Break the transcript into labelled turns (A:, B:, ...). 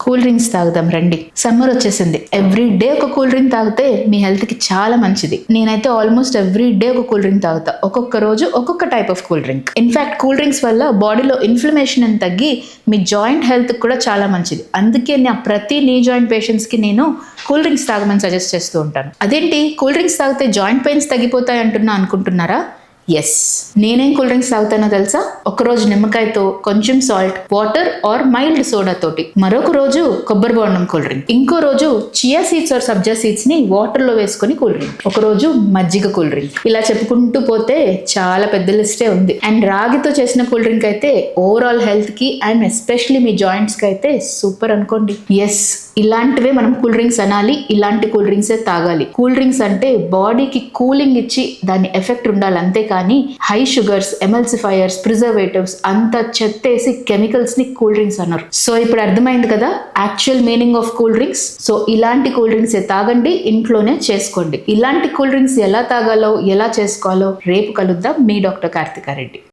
A: Cool drinks తాగుదాం రండి. Summer వచ్చేసింది. ఎవ్రీ డే ఒక కూల్ డ్రింక్ తాగితే మీ హెల్త్ కి చాలా మంచిది. నేనైతే ఆల్మోస్ట్ ఎవ్రీ డే ఒక కూల్ డ్రింక్ తాగుతా. ఒక్కొక్క రోజు ఒక్కొక్క type of cool drink. In fact cool drinks వల్ల బాడీలో ఇన్ఫ్లమేషన్ అని తగ్గి మీ జాయింట్ హెల్త్ కూడా చాలా మంచిది. అందుకే నా ప్రతి నీ జాయింట్ పేషెంట్స్ కి నేను కూల్ డ్రింక్స్ తాగమని సజెస్ట్ చేస్తూ ఉంటాను. అదేంటి కూల్ డ్రింక్స్ తాగితే జాయింట్ పెయిన్స్ తగ్గిపోతాయి అంటున్నా అనుకుంటున్నారా? ఎస్, నేనేం కూల్ డ్రింక్స్ తాగుతానో తెలుసా? ఒకరోజు నిమ్మకాయతో, కొంచెం salt, water or mild soda తోటి, మరొక రోజు కొబ్బరి బోండం కూల్ డ్రింక్, ఇంకో రోజు chia seeds or sabja seeds ని వాటర్ లో వేసుకుని కూల్ డ్రింక్, ఒక రోజు మజ్జిగ కూల్ డ్రింక్. ఇలా చెప్పుకుంటూ పోతే చాలా పెద్ద లిస్టే ఉంది. అండ్ రాగితో చేసిన కూల్ డ్రింక్ అయితే ఓవరాల్ హెల్త్ కి అండ్ ఎస్పెషల్లీ మీ జాయింట్స్ కి అయితే సూపర్ అనుకోండి. ఎస్, ఇలాంటివే మనం కూల్ డ్రింక్స్ అనాలి. ఇలాంటి కూల్ డ్రింక్సే తాగాలి. కూల్ డ్రింక్స్ అంటే బాడీకి కూలింగ్ ఇచ్చి దాని ఎఫెక్ట్ ఉండాలి, అంతే కానీ హై షుగర్స్, ఎమల్సిఫైయర్స్, ప్రిజర్వేటివ్స్ అంత చెత్తేసి కెమికల్స్ ని కూల్ డ్రింక్స్ అన్నారు. సో ఇప్పుడు అర్థమైంది కదా actual meaning of cool drinks. So ఇలాంటి కూల్ డ్రింక్స్ తాగండి, ఇంట్లోనే చేసుకోండి. ఇలాంటి కూల్ డ్రింక్స్ ఎలా తాగాలో, ఎలా చేసుకోవాలో రేపు కలుద్దాం. మీ డాక్టర్ కార్తికా రెడ్డి.